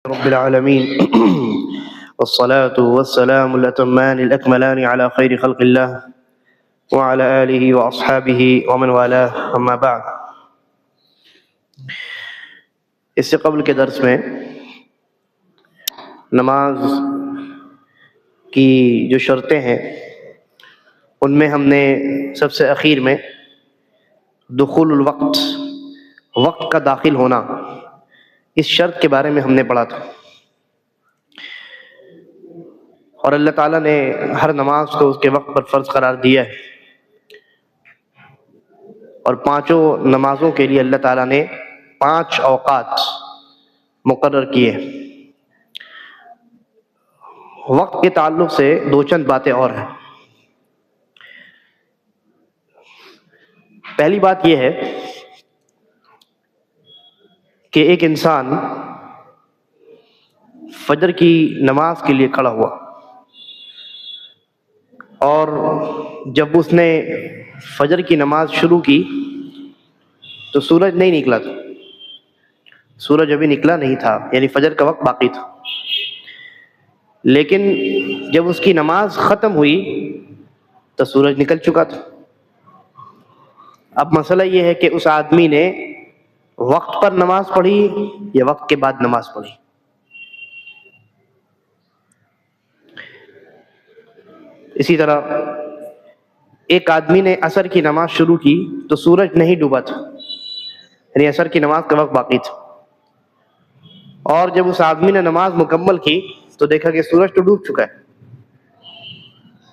رب العالمين والصلاة والسلام الأتمان الأكملان على خير خلق الله وعلى آله وأصحابه ومن والاه أما بعد. اس سے قبل کے درس میں نماز کی جو شرطیں ہیں ان میں ہم نے سب سے اخیر میں دخول الوقت، وقت کا داخل ہونا، اس شرط کے بارے میں ہم نے پڑھا تھا. اور اللہ تعالیٰ نے ہر نماز کو اس کے وقت پر فرض قرار دیا ہے، اور پانچوں نمازوں کے لیے اللہ تعالیٰ نے 5 اوقات مقرر کیے. وقت کے تعلق سے دو چند باتیں اور ہیں. پہلی بات یہ ہے کہ ایک انسان فجر کی نماز کے لیے کھڑا ہوا اور جب اس نے فجر کی نماز شروع کی تو سورج نہیں نکلا تھا، سورج ابھی نکلا نہیں تھا، یعنی فجر کا وقت باقی تھا. لیکن جب اس کی نماز ختم ہوئی تو سورج نکل چکا تھا. اب مسئلہ یہ ہے کہ اس آدمی نے وقت پر نماز پڑھی یا وقت کے بعد نماز پڑھی. اسی طرح ایک آدمی نے عصر کی نماز شروع کی تو سورج نہیں ڈوبا تھا، یعنی عصر کی نماز کا وقت باقی تھا. اور جب اس آدمی نے نماز مکمل کی تو دیکھا کہ سورج تو ڈوب چکا ہے.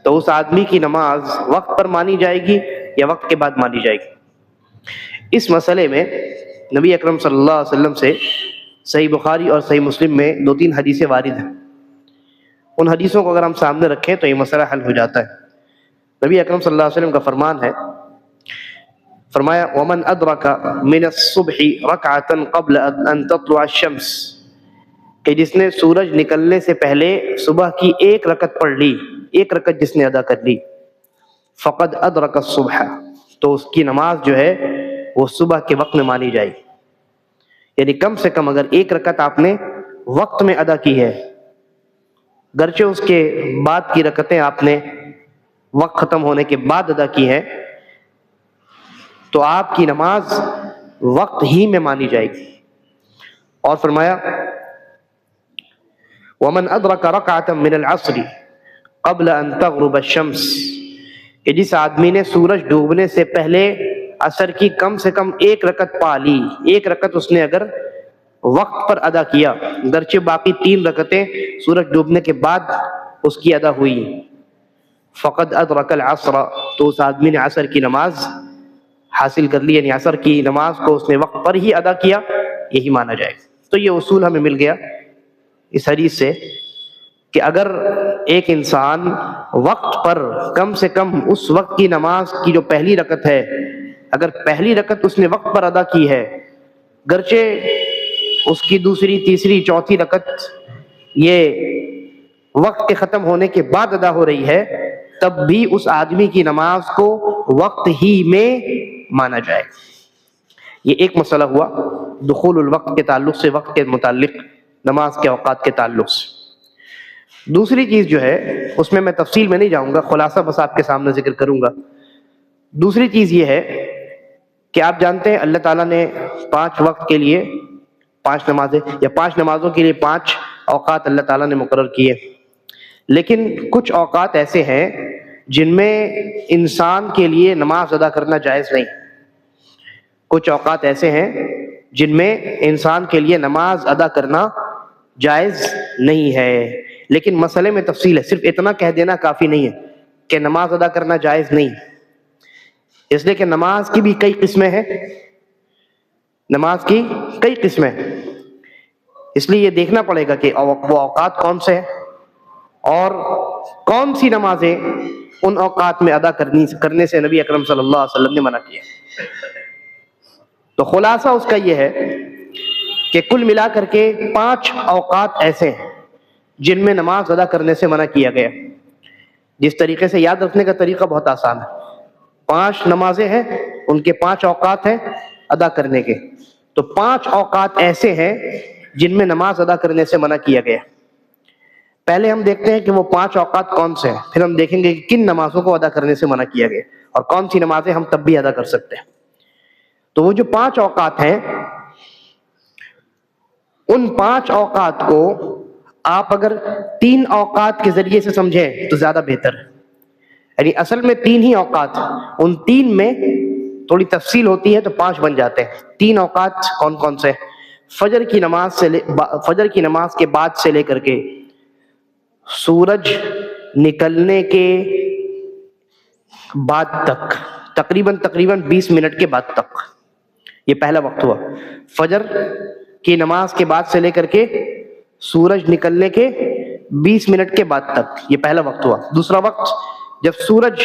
تو اس آدمی کی نماز وقت پر مانی جائے گی یا وقت کے بعد مانی جائے گی؟ اس مسئلے میں نبی اکرم صلی اللہ علیہ وسلم سے صحیح بخاری اور صحیح مسلم میں 2-3 حدیثیں وارد ہیں. ان حدیثوں کو اگر ہم سامنے رکھیں تو یہ مسئلہ حل ہو جاتا ہے. نبی اکرم صلی اللہ علیہ وسلم کا فرمان ہے، فرمایا وَمَنْ أَدْرَكَ مِنَ الصُّبْحِ رَكْعَةً قَبْلَ أَن تَطْلُعَ الشَّمْسِ، کہ جس نے سورج نکلنے سے پہلے صبح کی 1 رکعت پڑھ لی، 1 رکعت جس نے ادا کر لی، فَقَدْ أَدْرَكَ الصُّبْحَ، تو اس کی نماز جو ہے وہ صبح کے وقت میں مانی جائے گی. یعنی کم سے کم اگر 1 رکعت آپ نے وقت میں ادا کی ہے، گرچہ اس کے بعد کی رکعتیں آپ نے وقت ختم ہونے کے بعد ادا کی ہیں، تو آپ کی نماز وقت ہی میں مانی جائے گی. اور فرمایا وَمَنْ أَدْرَكَ رَكْعَةً مِنَ الْعَصْرِ قَبْلَ أَن تَغْرُبَ الشَّمْسِ، کہ جس آدمی نے سورج ڈوبنے سے پہلے عصر کی کم سے کم 1 رکعت پا لی، 1 رکعت اس نے اگر وقت پر ادا کیا، گرچہ باقی 3 رکعتیں سورج ڈوبنے کے بعد اس کی ادا ہوئی، فقد ادرک العصر، تو اس آدمی نے عصر کی نماز حاصل کر لی، یعنی عصر کی نماز کو اس نے وقت پر ہی ادا کیا، یہی مانا جائے. تو یہ اصول ہمیں مل گیا اس حدیث سے کہ اگر ایک انسان وقت پر کم سے کم اس وقت کی نماز کی جو پہلی رکعت ہے، اگر پہلی رکعت اس نے وقت پر ادا کی ہے، گرچہ اس کی دوسری، تیسری، چوتھی رکعت یہ وقت کے ختم ہونے کے بعد ادا ہو رہی ہے، تب بھی اس آدمی کی نماز کو وقت ہی میں مانا جائے. یہ ایک مسئلہ ہوا دخول الوقت کے تعلق سے، وقت کے متعلق نماز کے اوقات کے تعلق سے. دوسری چیز جو ہے اس میں تفصیل میں نہیں جاؤں گا، خلاصہ بس آپ کے سامنے ذکر کروں گا. دوسری چیز یہ ہے کہ آپ جانتے ہیں اللہ تعالیٰ نے 5 وقت کے لیے 5 نمازیں، یا 5 نمازوں کے لیے 5 اوقات اللہ تعالیٰ نے مقرر کیے. لیکن کچھ اوقات ایسے ہیں جن میں انسان کے لیے نماز ادا کرنا جائز نہیں. کچھ اوقات ایسے ہیں جن میں انسان کے لیے نماز ادا کرنا جائز نہیں ہے، لیکن مسئلے میں تفصیل ہے. صرف اتنا کہہ دینا کافی نہیں ہے کہ نماز ادا کرنا جائز نہیں، اس لیے کہ نماز کی بھی کئی قسمیں ہیں، نماز کی کئی قسمیں ہیں. اس لیے یہ دیکھنا پڑے گا کہ وہ اوقات کون سے ہیں اور کون سی نمازیں ان اوقات میں ادا کرنے سے نبی اکرم صلی اللہ علیہ وسلم نے منع کیا. تو خلاصہ اس کا یہ ہے کہ کل ملا کر کے 5 اوقات ایسے ہیں جن میں نماز ادا کرنے سے منع کیا گیا. جس طریقے سے یاد رکھنے کا طریقہ بہت آسان ہے. 5 نمازیں ہیں، ان کے 5 اوقات ہیں ادا کرنے کے. تو 5 اوقات ایسے ہیں جن میں نماز ادا کرنے سے منع کیا گیا. پہلے ہم دیکھتے ہیں کہ وہ 5 اوقات کون سے ہیں، پھر ہم دیکھیں گے کہ کن نمازوں کو ادا کرنے سے منع کیا گیا اور کون سی نمازیں ہم تب بھی ادا کر سکتے ہیں. تو وہ جو 5 اوقات ہیں، ان 5 اوقات کو آپ اگر 3 اوقات کے ذریعے سے سمجھیں تو زیادہ بہتر ہے. یعنی اصل میں 3 ہی اوقات، ان 3 میں تھوڑی تفصیل ہوتی ہے تو 5 بن جاتے ہیں. 3 اوقات کون کون سے؟ فجر کی نماز کے بعد سے لے کر کے سورج نکلنے کے بعد تک، تقریباً 20 منٹ کے بعد تک، یہ پہلا وقت ہوا. فجر کی نماز کے بعد سے لے کر کے سورج نکلنے کے 20 منٹ کے بعد تک، یہ پہلا وقت ہوا. دوسرا وقت جب سورج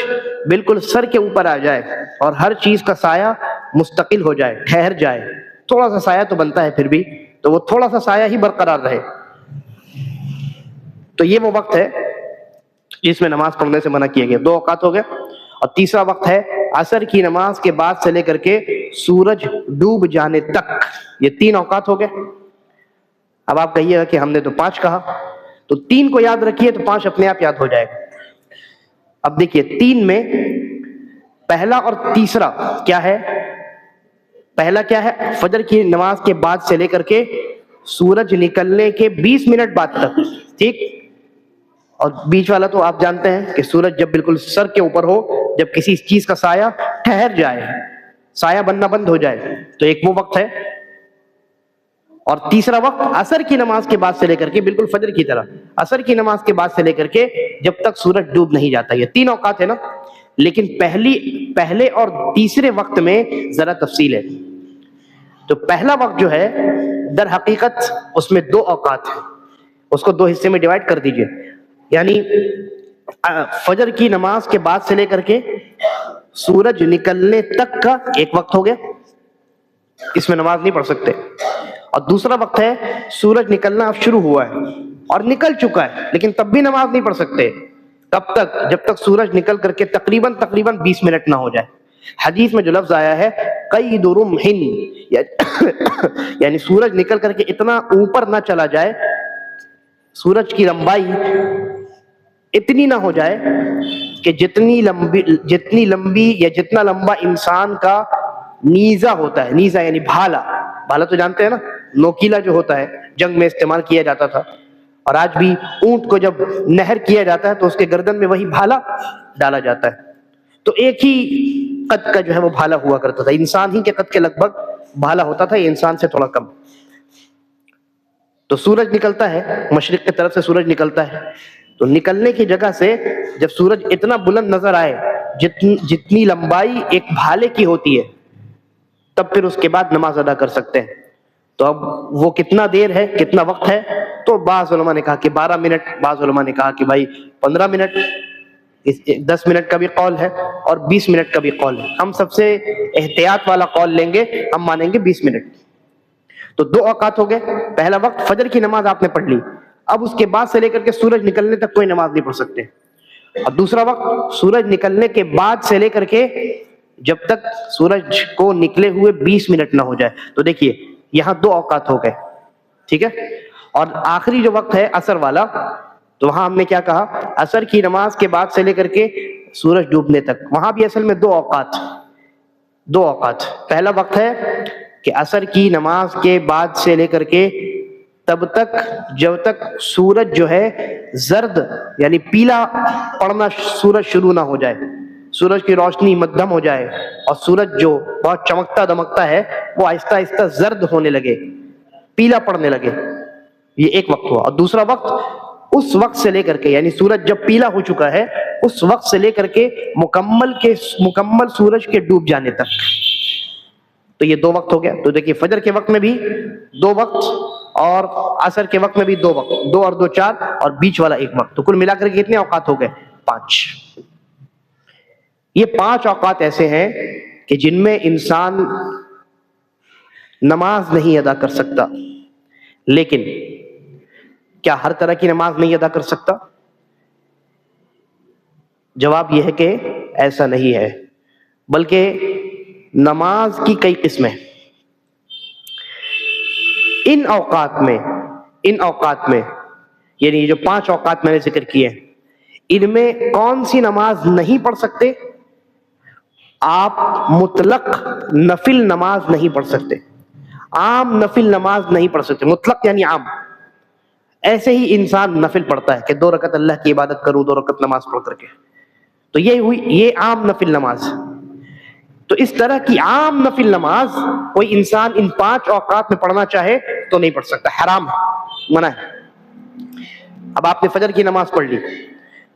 بالکل سر کے اوپر آ جائے اور ہر چیز کا سایہ مستقل ہو جائے، ٹھہر جائے، تھوڑا سا سایہ تو بنتا ہے پھر بھی، تو وہ تھوڑا سا سایہ ہی برقرار رہے، تو یہ وہ وقت ہے جس میں نماز پڑھنے سے منع کیا گیا. 2 اوقات ہو گئے. اور تیسرا وقت ہے عصر کی نماز کے بعد سے لے کر کے سورج ڈوب جانے تک، یہ 3 اوقات ہو گئے. اب آپ کہیے گا کہ ہم نے تو 5 کہا، تو 3 کو یاد رکھیے تو 5 اپنے آپ یاد ہو جائے گا. اب دیکھیے 3 میں پہلا اور تیسرا کیا ہے؟ پہلا کیا ہے؟ فجر کی نماز کے بعد سے لے کر کے سورج نکلنے کے 20 منٹ بعد تک، ٹھیک. اور بیچ والا تو آپ جانتے ہیں کہ سورج جب بالکل سر کے اوپر ہو، جب کسی چیز کا سایہ ٹھہر جائے، سایہ بننا بند ہو جائے، تو ایک وہ وقت ہے. اور تیسرا وقت عصر کی نماز کے بعد سے لے کر کے، بالکل فجر کی طرح عصر کی نماز کے بعد سے لے کر کے جب تک سورج ڈوب نہیں جاتا. یہ 3 اوقات ہے نا. لیکن پہلے اور تیسرے وقت میں ذرا تفصیل ہے. تو پہلا وقت جو ہے در حقیقت اس میں 2 اوقات ہیں، اس کو 2 حصے میں ڈیوائڈ کر دیجئے. یعنی فجر کی نماز کے بعد سے لے کر کے سورج نکلنے تک کا ایک وقت ہو گیا، اس میں نماز نہیں پڑھ سکتے. اور دوسرا وقت ہے سورج نکلنا اب شروع ہوا ہے اور نکل چکا ہے، لیکن تب بھی نماز نہیں پڑھ سکتے. کب تک؟ جب تک سورج نکل کر کے تقریباً 20 منٹ نہ ہو جائے. حدیث میں جو لفظ آیا ہے قید رمح، یعنی سورج نکل کر کے اتنا اوپر نہ چلا جائے، سورج کی لمبائی اتنی نہ ہو جائے کہ جتنی لمبی یا جتنا لمبا انسان کا نیزہ ہوتا ہے. نیزہ یعنی بھالا تو جانتے ہیں نا، نوکیلا جو ہوتا ہے، جنگ میں استعمال کیا جاتا تھا. اور آج بھی اونٹ کو جب نہر کیا جاتا ہے تو اس کے گردن میں وہی بھالا ڈالا جاتا ہے. تو ایک ہی قد کا جو ہے وہ بھالا ہوا کرتا تھا، انسان ہی کے قد کے لگ بھگ بھالا ہوتا تھا، یہ انسان سے تھوڑا کم. تو سورج نکلتا ہے، مشرق کی طرف سے سورج نکلتا ہے، تو نکلنے کی جگہ سے جب سورج اتنا بلند نظر آئے جتنی لمبائی ایک بھالے کی ہوتی ہے، تب پھر اس کے بعد نماز ادا کر سکتے ہیں. تو اب وہ کتنا دیر ہے، کتنا وقت ہے؟ تو بعض علماء نے کہا کہ 12 منٹ، بعض علماء نے کہا کہ بھائی 15 منٹ، 10 منٹ کا بھی قول ہے اور 20 منٹ کا بھی قول ہے. ہم سب سے احتیاط والا قول لیں گے، ہم مانیں گے 20 منٹ. تو 2 اوقات ہو گئے. پہلا وقت فجر کی نماز آپ نے پڑھ لی، اب اس کے بعد سے لے کر کے سورج نکلنے تک کوئی نماز نہیں پڑھ سکتے. اور دوسرا وقت سورج نکلنے کے بعد سے لے کر کے جب تک سورج کو نکلے ہوئے 20 منٹ نہ ہو جائے. تو دیکھیے یہاں 2 اوقات ہو گئے، ٹھیک ہے. اور آخری جو وقت ہے عصر والا، تو وہاں ہم نے کیا کہا؟ عصر کی نماز کے بعد سے لے کر کے سورج ڈوبنے تک، وہاں بھی اصل میں 2 اوقات. پہلا وقت ہے کہ عصر کی نماز کے بعد سے لے کر کے تب تک جب تک سورج جو ہے زرد یعنی پیلا پڑنا سورج شروع نہ ہو جائے، سورج کی روشنی مدھم ہو جائے اور سورج جو بہت چمکتا دمکتا ہے وہ آہستہ آہستہ زرد ہونے لگے، پیلا پڑنے لگے. یہ ایک وقت ہوا. اور دوسرا وقت اس وقت سے لے کر کے، یعنی سورج جب پیلا ہو چکا ہے اس وقت سے لے کر کے مکمل سورج کے ڈوب جانے تک. تو یہ 2 وقت ہو گیا. تو دیکھیے فجر کے وقت میں بھی 2 وقت اور عصر کے وقت میں بھی 2 وقت، 2 اور 2 4 اور بیچ والا 1 وقت. تو کل ملا کر کے کتنے اوقات ہو گئے؟ 5. یہ 5 اوقات ایسے ہیں کہ جن میں انسان نماز نہیں ادا کر سکتا. لیکن کیا ہر طرح کی نماز نہیں ادا کر سکتا؟ جواب یہ ہے کہ ایسا نہیں ہے، بلکہ نماز کی کئی قسمیں. ان اوقات میں ان اوقات میں، یعنی جو 5 اوقات میں نے ذکر کیے ہیں، ان میں کون سی نماز نہیں پڑھ سکتے؟ آپ مطلق نفل نماز نہیں پڑھ سکتے، عام نفل نماز نہیں پڑھ سکتے، مطلق یعنی عام. ایسے ہی انسان نفل پڑھتا ہے کہ 2 رکعت اللہ کی عبادت کروں 2 رکعت نماز پڑھ کر کے، تو یہ ہوئی یہ عام نفل نماز. تو اس طرح کی عام نفل نماز کوئی انسان ان 5 اوقات میں پڑھنا چاہے تو نہیں پڑھ سکتا، حرام ہے، منع ہے. اب آپ نے فجر کی نماز پڑھ لی،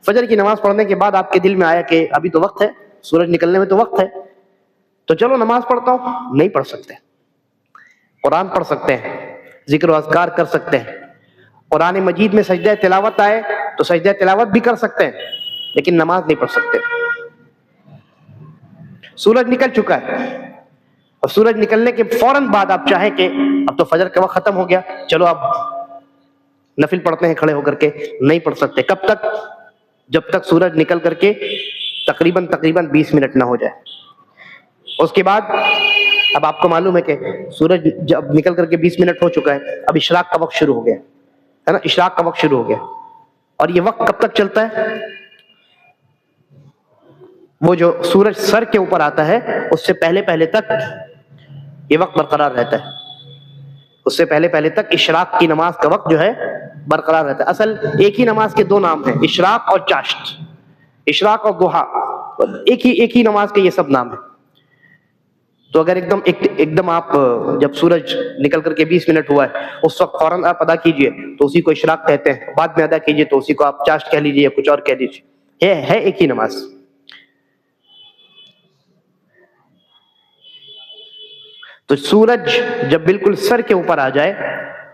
فجر کی نماز پڑھنے کے بعد آپ کے دل میں آیا کہ ابھی تو وقت ہے، سورج نکلنے میں تو وقت ہے، تو چلو نماز پڑھتا ہوں. نہیں پڑھ سکتے. قرآن پڑھ سکتے ہیں، ذکر و اذکار کر سکتے ہیں، قرآن مجید میں سجدہ تلاوت آئے تو سجدہ تلاوت بھی کر سکتے ہیں، لیکن نماز نہیں پڑھ سکتے. سورج نکل چکا ہے اور سورج نکلنے کے فوراً بعد آپ چاہیں کہ اب تو فجر کا وقت ختم ہو گیا، چلو اب نفل پڑھتے ہیں کھڑے ہو کر کے، نہیں پڑھ سکتے. کب تک؟ جب تک سورج نکل کر کے تقریباً 20 منٹ نہ ہو جائے. اس کے بعد اب آپ کو معلوم ہے کہ سورج جب نکل کر کے 20 منٹ ہو چکا ہے، اب اشراق کا وقت شروع ہو گیا ہے نا، اشراق کا وقت شروع ہو گیا. اور یہ وقت کب تک چلتا ہے؟ وہ جو سورج سر کے اوپر آتا ہے اس سے پہلے تک یہ وقت برقرار رہتا ہے. اس سے پہلے تک اشراق کی نماز کا وقت جو ہے برقرار رہتا ہے. اصل ایک ہی نماز کے 2 نام ہیں، اشراق اور چاشت، اشراق اور ضحیٰ، ایک ہی نماز کے یہ سب نام ہیں. تو اگر ایک دم آپ جب سورج نکل کر کے 20 منٹ ہوا ہے اس وقت فوراً آپ ادا کیجئے تو اسی کو اشراق کہتے ہیں، بعد میں ادا کیجئے تو اسی کو آپ چاشت کہہ لیجئے یا کچھ اور کہہ دیجئے، ہے ایک ہی نماز. تو سورج جب بالکل سر کے اوپر آ جائے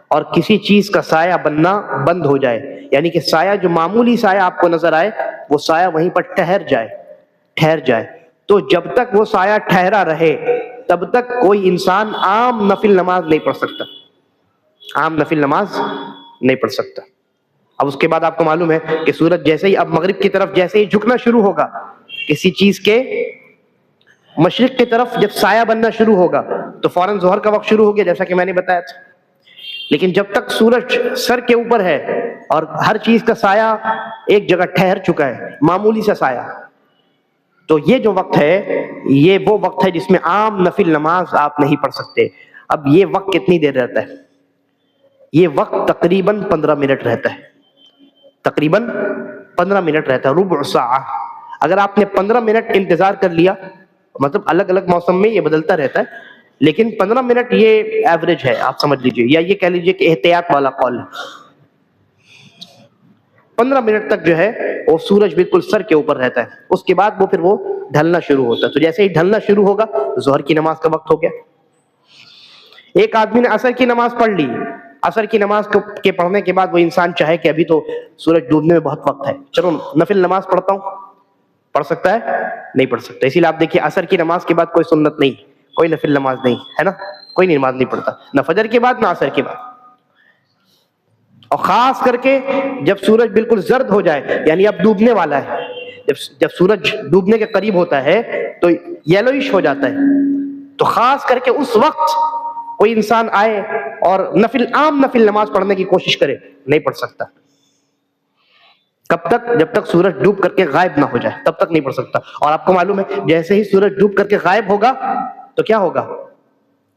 اور کسی چیز کا سایہ بننا بند ہو جائے، یعنی کہ سایہ جو معمولی سایہ آپ کو نظر آئے وہ سایہ وہیں پر ٹھہر جائے، تو جب تک وہ سایہ ٹھہرا رہے تب تک کوئی انسان عام نفل نماز نہیں پڑھ سکتا، عام نفل نماز نہیں پڑھ سکتا. اب اس کے بعد آپ کو معلوم ہے کہ سورج جیسے ہی اب مغرب کی طرف جیسے ہی جھکنا شروع ہوگا، کسی چیز کے مشرق کی طرف جب سایہ بننا شروع ہوگا تو فوراً ظہر کا وقت شروع ہو گیا، جیسا کہ میں نے بتایا تھا. لیکن جب تک سورج سر کے اوپر ہے اور ہر چیز کا سایہ ایک جگہ ٹھہر چکا ہے، معمولی سا سایہ، تو یہ جو وقت ہے یہ وہ وقت ہے جس میں عام نفل نماز آپ نہیں پڑھ سکتے. اب یہ وقت کتنی دیر رہتا ہے؟ یہ وقت تقریباً 15 منٹ رہتا ہے، تقریباً 15 منٹ رہتا ہے، ربع ساعہ. اگر آپ نے 15 منٹ انتظار کر لیا، مطلب الگ الگ موسم میں یہ بدلتا رہتا ہے، لیکن 15 منٹ یہ ایوریج ہے، آپ سمجھ لیجئے، یا یہ کہہ لیجئے کہ احتیاط والا قول ہے. 15 منٹ تک جو ہے وہ سورج بالکل سر کے اوپر رہتا ہے، اس کے بعد پھر وہ ڈھلنا شروع ہوتا ہے. تو جیسے ہی ڈھلنا شروع ہوگا ظہر کی نماز کا وقت ہو گیا. ایک آدمی نے عصر کی نماز پڑھ لی، عصر کی نماز کے پڑھنے کے بعد وہ انسان چاہے کہ ابھی تو سورج ڈوبنے میں بہت وقت ہے، چلو نفل نماز پڑھتا ہوں، پڑھ سکتا ہے؟ نہیں پڑھ سکتا. اسی لیے آپ دیکھیے عصر کی نماز کے بعد کوئی سنت نہیں، کوئی نفل نماز نہیں ہے نا، کوئی نماز نہیں پڑھتا، نہ فجر کے بعد نہ عصر کے بعد. اور خاص کر کے جب سورج بالکل زرد ہو جائے، یعنی اب ڈوبنے والا ہے، جب سورج ڈوبنے کے قریب ہوتا ہے تو یلوئش ہو جاتا ہے، تو خاص کر کے اس وقت کوئی انسان آئے اور عام نفل نماز پڑھنے کی کوشش کرے، نہیں پڑھ سکتا. کب تک؟ جب تک سورج ڈوب کر کے غائب نہ ہو جائے تب تک نہیں پڑھ سکتا. اور آپ کو معلوم ہے جیسے ہی سورج ڈوب کر کے غائب ہوگا تو کیا ہوگا؟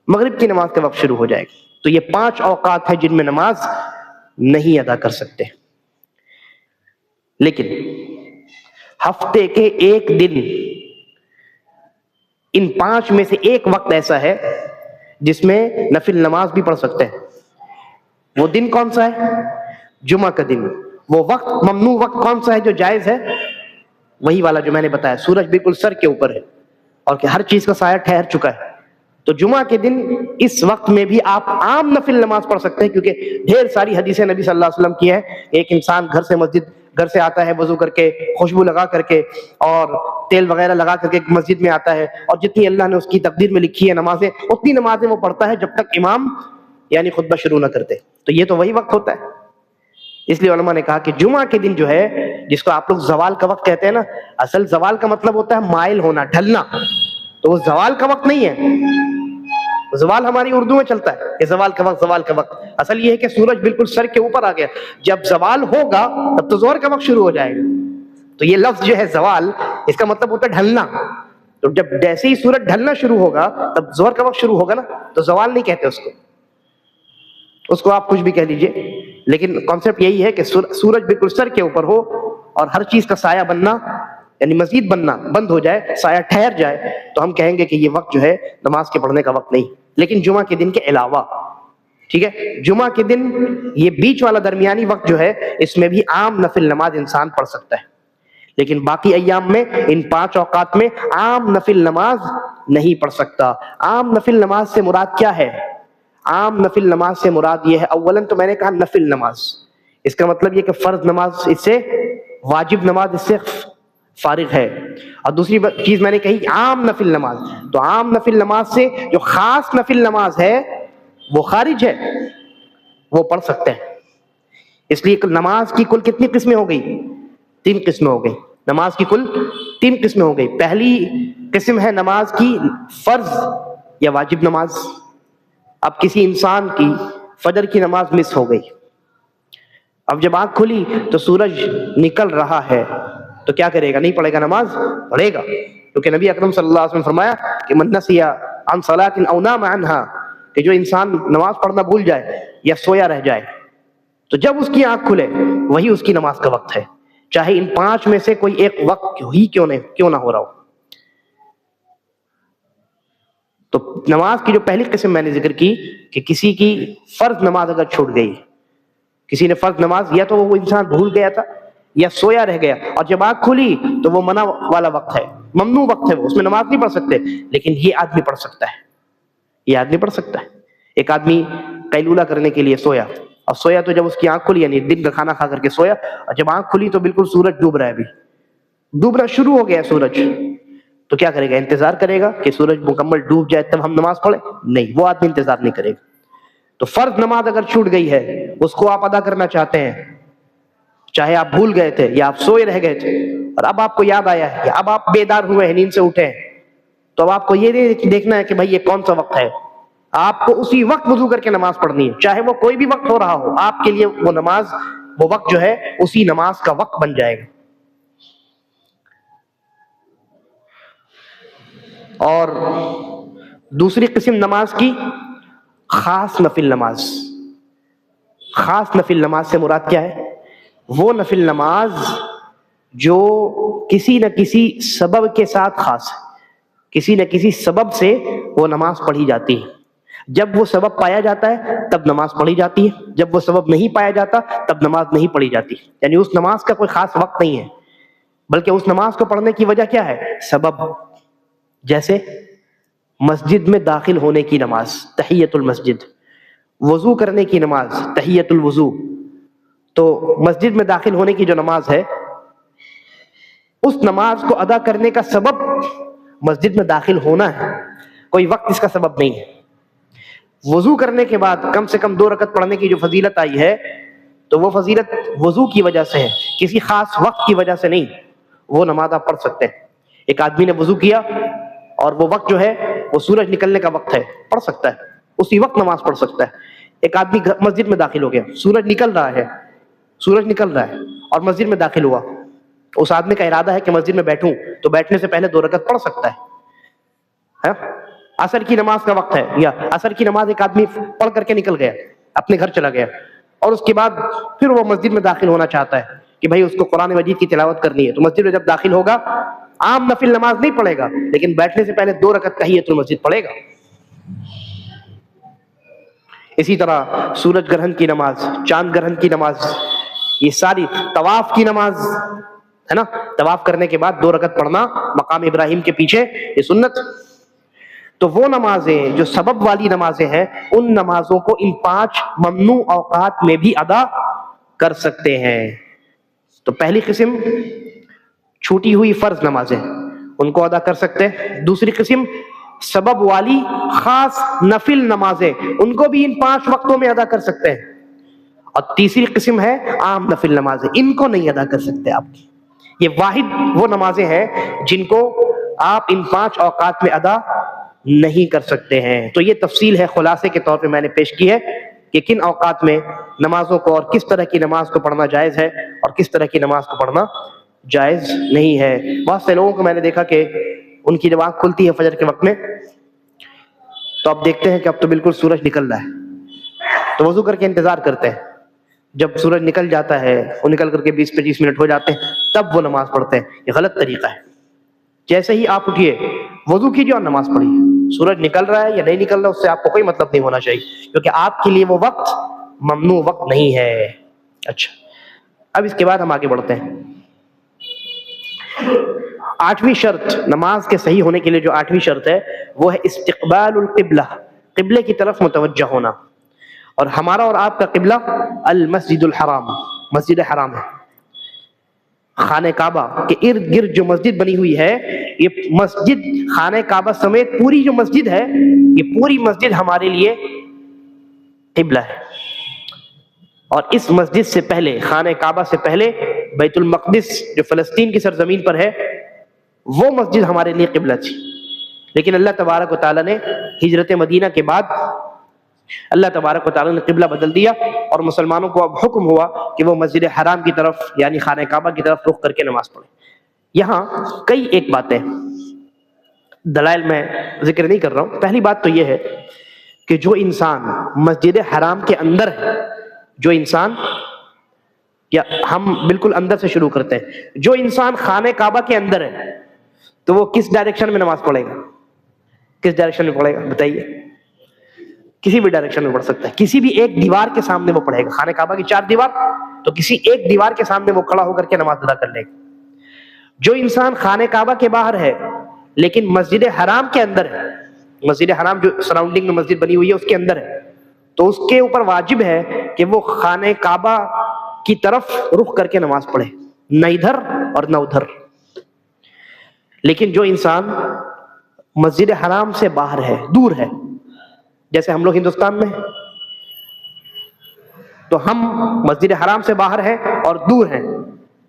مغرب کی نماز کا وقت شروع ہو جائے گا. تو یہ 5 اوقات ہیں جن میں نماز نہیں ادا کر سکتے. لیکن ہفتے کے ایک دن ان 5 میں سے ایک وقت ایسا ہے جس میں نفل نماز بھی پڑھ سکتے ہیں. وہ دن کون سا ہے؟ جمعہ کا دن. وہ وقت ممنوع وقت کون سا ہے جو جائز ہے؟ وہی والا جو میں نے بتایا، سورج بالکل سر کے اوپر ہے اور کہ ہر چیز کا سایہ ٹھہر چکا ہے. تو جمعہ کے دن اس وقت میں بھی آپ عام نفل نماز پڑھ سکتے ہیں، کیونکہ ڈھیر ساری حدیثیں نبی صلی اللہ علیہ وسلم کی ہے. ایک انسان گھر سے آتا ہے وضو کر کے، خوشبو لگا کر کے اور تیل وغیرہ لگا کر کے مسجد میں آتا ہے، اور جتنی اللہ نے اس کی تقدیر میں لکھی ہے نمازیں، اتنی نمازیں وہ پڑھتا ہے جب تک امام یعنی خطبہ شروع نہ کرتے. تو یہ تو وہی وقت ہوتا ہے. اس لیے علماء نے کہا کہ جمعہ کے دن جو ہے، جس کو آپ لوگ زوال کا وقت کہتے ہیں نا، اصل زوال کا مطلب ہوتا ہے مائل ہونا، ڈھلنا. تو وہ زوال کا وقت نہیں ہے، زوال ہماری اردو میں چلتا ہے کہ زوال کا وقت، زوال کا وقت. اصل یہ ہے کہ سورج بالکل سر کے اوپر آ گیا، جب زوال ہوگا تب تو زہر کا وقت شروع ہو جائے گا. تو یہ لفظ جو ہے زوال، اس کا مطلب ہوتا ہے ڈھلنا. تو جب جیسے ہی سورج ڈھلنا شروع ہوگا تب زہر کا وقت شروع ہوگا نا. تو زوال نہیں کہتے اس کو آپ کچھ بھی کہہ لیجئے، لیکن کانسیپٹ یہی ہے کہ سورج بالکل سر کے اوپر ہو اور ہر چیز کا سایہ بننا یعنی مزید بننا بند ہو جائے، سایہ ٹھہر جائے، تو ہم کہیں گے کہ یہ وقت جو ہے نماز کے پڑھنے کا وقت نہیں. لیکن جمعہ کے دن کے علاوہ، ٹھیک ہے، جمعہ کے دن یہ بیچ والا درمیانی وقت جو ہے اس میں بھی عام نفل نماز انسان پڑھ سکتا ہے. لیکن باقی ایام میں ان 5 اوقات میں عام نفل نماز نہیں پڑھ سکتا. عام نفل نماز سے مراد کیا ہے؟ عام نفل نماز سے مراد یہ ہے، اولاً تو میں نے کہا نفل نماز، اس کا مطلب یہ کہ فرض نماز اس سے، واجب نماز اس سے فارغ ہے. اور دوسری چیز میں نے کہی عام نفل نماز. تو عام نفل نماز سے جو خاص نفل نماز ہے وہ خارج ہے، وہ پڑھ سکتے ہیں. اس لیے نماز کی کل کتنی قسمیں ہو گئی؟ 3 قسمیں ہو گئی. نماز کی کل 3 قسمیں ہو گئی. پہلی قسم ہے نماز کی فرض یا واجب نماز. اب کسی انسان کی فجر کی نماز مس ہو گئی، اب جب آنکھ کھلی تو سورج نکل رہا ہے، تو کیا کرے گا؟ نہیں پڑھے گا، نماز پڑھے گا. کیونکہ نبی اکرم صلی اللہ علیہ وسلم نے فرمایا کہ من نسی عن صلاۃ او نام عنها، کہ جو انسان نماز پڑھنا بھول جائے یا سویا رہ جائے تو جب اس کی آنکھ کھلے وہی اس کی نماز کا وقت ہے، چاہے ان 5 میں سے کوئی ایک وقت ہی کیوں نہ ہو رہا ہو. تو نماز کی جو پہلی قسم میں نے ذکر کی کہ کسی کی فرض نماز اگر چھوٹ گئی، کسی نے فرض نماز یا تو وہ انسان بھول گیا تھا یا سویا رہ گیا، اور جب آنکھ کھلی تو وہ منع والا وقت ہے، ممنوع وقت ہے، وہ اس میں نماز نہیں پڑھ سکتے. لیکن یہ آدمی پڑھ سکتا ہے، یہ آدمی پڑھ سکتا ہے. ایک آدمی قیلولہ کرنے کے لیے سویا، اور سویا تو جب اس کی آنکھ کھلی یعنی دن کا کھانا کھا کر کے سویا، اور جب آنکھ کھلی تو بالکل سورج ڈوب رہا ہے، ابھی ڈوبنا شروع ہو گیا سورج. تو کیا کرے گا؟ انتظار کرے گا کہ سورج مکمل ڈوب جائے تب ہم نماز پڑھیں؟ نہیں، وہ آدمی انتظار نہیں کرے گا. تو فرض نماز اگر چھوٹ گئی ہے، اس کو آپ ادا کرنا چاہتے ہیں، چاہے آپ بھول گئے تھے یا آپ سوئے رہ گئے تھے اور اب آپ کو یاد آیا ہے یا اب آپ بیدار ہوئے ہیں، نیند سے اٹھے ہیں، تو اب آپ کو یہ دیکھنا ہے کہ بھائی یہ کون سا وقت ہے. آپ کو اسی وقت وضو کر کے نماز پڑھنی ہے، چاہے وہ کوئی بھی وقت ہو رہا ہو، آپ کے لیے وہ نماز، وہ وقت جو ہے اسی نماز کا وقت بن جائے گا. اور دوسری قسم نماز کی خاص نفل نماز. خاص نفل نماز سے مراد کیا ہے؟ وہ نفل نماز جو کسی نہ کسی سبب کے ساتھ خاص ہے، کسی نہ کسی سبب سے وہ نماز پڑھی جاتی ہے. جب وہ سبب پایا جاتا ہے تب نماز پڑھی جاتی ہے، جب وہ سبب نہیں پایا جاتا تب نماز نہیں پڑھی جاتی. یعنی اس نماز کا کوئی خاص وقت نہیں ہے، بلکہ اس نماز کو پڑھنے کی وجہ کیا ہے؟ سبب. جیسے مسجد میں داخل ہونے کی نماز، تحیۃ المسجد، وضو کرنے کی نماز، تحیۃ الوضو. تو مسجد میں داخل ہونے کی جو نماز ہے، اس نماز کو ادا کرنے کا سبب مسجد میں داخل ہونا ہے، کوئی وقت اس کا سبب نہیں ہے. وضو کرنے کے بعد کم سے کم 2 رکعت پڑھنے کی جو فضیلت آئی ہے، تو وہ فضیلت وضو کی وجہ سے ہے، کسی خاص وقت کی وجہ سے نہیں. وہ نماز آپ پڑھ سکتے ہیں. ایک آدمی نے وضو کیا اور وہ وقت جو ہے وہ سورج نکلنے کا وقت ہے، پڑھ سکتا ہے، اسی وقت نماز پڑھ سکتا ہے. ایک آدمی مسجد میں داخل ہو گیا، سورج نکل رہا ہے، سورج نکل رہا ہے اور مسجد میں داخل ہوا، اس آدمی کا ارادہ ہے کہ مسجد میں بیٹھوں، تو بیٹھنے سے پہلے 2 رکعت پڑھ سکتا ہے. عصر کی نماز کا وقت ہے، یا عصر کی نماز ایک آدمی پڑھ کر کے نکل گیا، اپنے گھر چلا گیا، اور اس کے بعد پھر وہ مسجد میں داخل ہونا چاہتا ہے کہ بھائی اس کو قرآن مجید کی تلاوت کرنی ہے. تو مسجد میں جب داخل ہوگا عام نفل نماز نہیں پڑھے گا، لیکن بیٹھنے سے پہلے 2 رکعت تحیۃ المسجد پڑھے گا. اسی طرح سورج گرہن کی نماز، چاند گرہن کی نماز، یہ ساری، طواف کی نماز ہے نا، طواف کرنے کے بعد 2 رکعت پڑھنا مقام ابراہیم کے پیچھے، یہ سنت. تو وہ نمازیں جو سبب والی نمازیں ہیں، ان نمازوں کو ان 5 ممنوع اوقات میں بھی ادا کر سکتے ہیں. تو پہلی قسم چھوٹی ہوئی فرض نمازیں، ان کو ادا کر سکتے ہیں. دوسری قسم سبب والی خاص نفل نمازیں، ان کو بھی ان 5 وقتوں میں ادا کر سکتے ہیں. اور تیسری قسم ہے عام نفل نمازیں، ان کو نہیں ادا کر سکتے آپ. یہ واحد وہ نمازیں ہیں جن کو آپ ان 5 اوقات میں ادا نہیں کر سکتے ہیں۔ تو یہ تفصیل ہے، خلاصے کے طور پہ میں نے پیش کی ہے کہ کن اوقات میں نمازوں کو اور کس طرح کی نماز کو پڑھنا جائز ہے اور کس طرح کی نماز کو پڑھنا جائز نہیں ہے۔ بہت سے لوگوں کو میں نے دیکھا کہ ان کی جب آنکھ کھلتی ہے فجر کے وقت میں تو اب دیکھتے ہیں کہ اب تو بالکل سورج نکل رہا ہے، تو وضو کر کے انتظار کرتے ہیں، جب سورج نکل جاتا ہے، وہ نکل کر کے 20-25 منٹ ہو جاتے ہیں، تب وہ نماز پڑھتے ہیں۔ یہ غلط طریقہ ہے۔ جیسے ہی آپ اٹھیے، وضو کیجیے اور نماز پڑھیے۔ سورج نکل رہا ہے یا نہیں نکل رہا اس سے آپ کو کوئی مطلب نہیں ہونا چاہیے، کیونکہ آپ کے لیے وہ وقت ممنوع وقت نہیں ہے۔ اچھا، اب اس کے بعد ہم آگے بڑھتے ہیں۔ 8ویں شرط نماز کے صحیح ہونے کے لیے جو 8ویں شرط ہے وہ ہے استقبال القبلہ، قبلے کی طرف متوجہ ہونا۔ اور ہمارا اور آپ کا قبلہ المسجد الحرام، مسجد حرام ہے۔ خانہ کعبہ کے ارد گرد جو مسجد بنی ہوئی ہے، یہ مسجد خانہ کعبہ سمیت پوری جو مسجد ہے، یہ پوری مسجد ہمارے لیے قبلہ ہے۔ اور اس مسجد سے پہلے، خانہ کعبہ سے پہلے، بیت المقدس جو فلسطین کی سرزمین پر ہے، وہ مسجد ہمارے لیے قبلہ تھی۔ لیکن اللہ تبارک و تعالیٰ نے ہجرت مدینہ کے بعد اللہ تبارک و تعالیٰ نے قبلہ بدل دیا، اور مسلمانوں کو اب حکم ہوا کہ وہ مسجد حرام کی طرف یعنی خانہ کعبہ کی طرف رخ کر کے نماز پڑھیں۔ یہاں کئی ایک باتیں، دلائل میں ذکر نہیں کر رہا ہوں۔ پہلی بات تو یہ ہے کہ جو انسان مسجد حرام کے اندر ہے، جو انسان، یا ہم بالکل اندر سے شروع کرتے ہیں، جو انسان خانہ کعبہ کے اندر ہے تو وہ کس ڈائریکشن میں نماز پڑھے گا؟ کس ڈائریکشن میں پڑھے گا بتائیے؟ کسی بھی ڈائریکشن میں پڑھ سکتا ہے، کسی بھی ایک دیوار کے سامنے وہ پڑھے گا۔ خانہ کعبہ کی 4 دیوار، تو کسی ایک دیوار کے سامنے وہ کھڑا ہو کر کے نماز ادا کر لے گا۔ جو انسان خانہ کعبہ کے باہر ہے لیکن مسجد حرام کے اندر ہے، مسجد حرام جو سراؤنڈنگ میں مسجد بنی ہوئی ہے اس کے اندر ہے، تو اس کے اوپر واجب ہے کہ وہ خانہ کعبہ کی طرف رخ کر کے نماز پڑھے، نہ ادھر اور نہ ادھر۔ لیکن جو انسان مسجد حرام سے باہر ہے، دور ہے، جیسے ہم لوگ ہندوستان میں ہیں، تو ہم مسجد حرام سے باہر ہیں اور دور ہیں،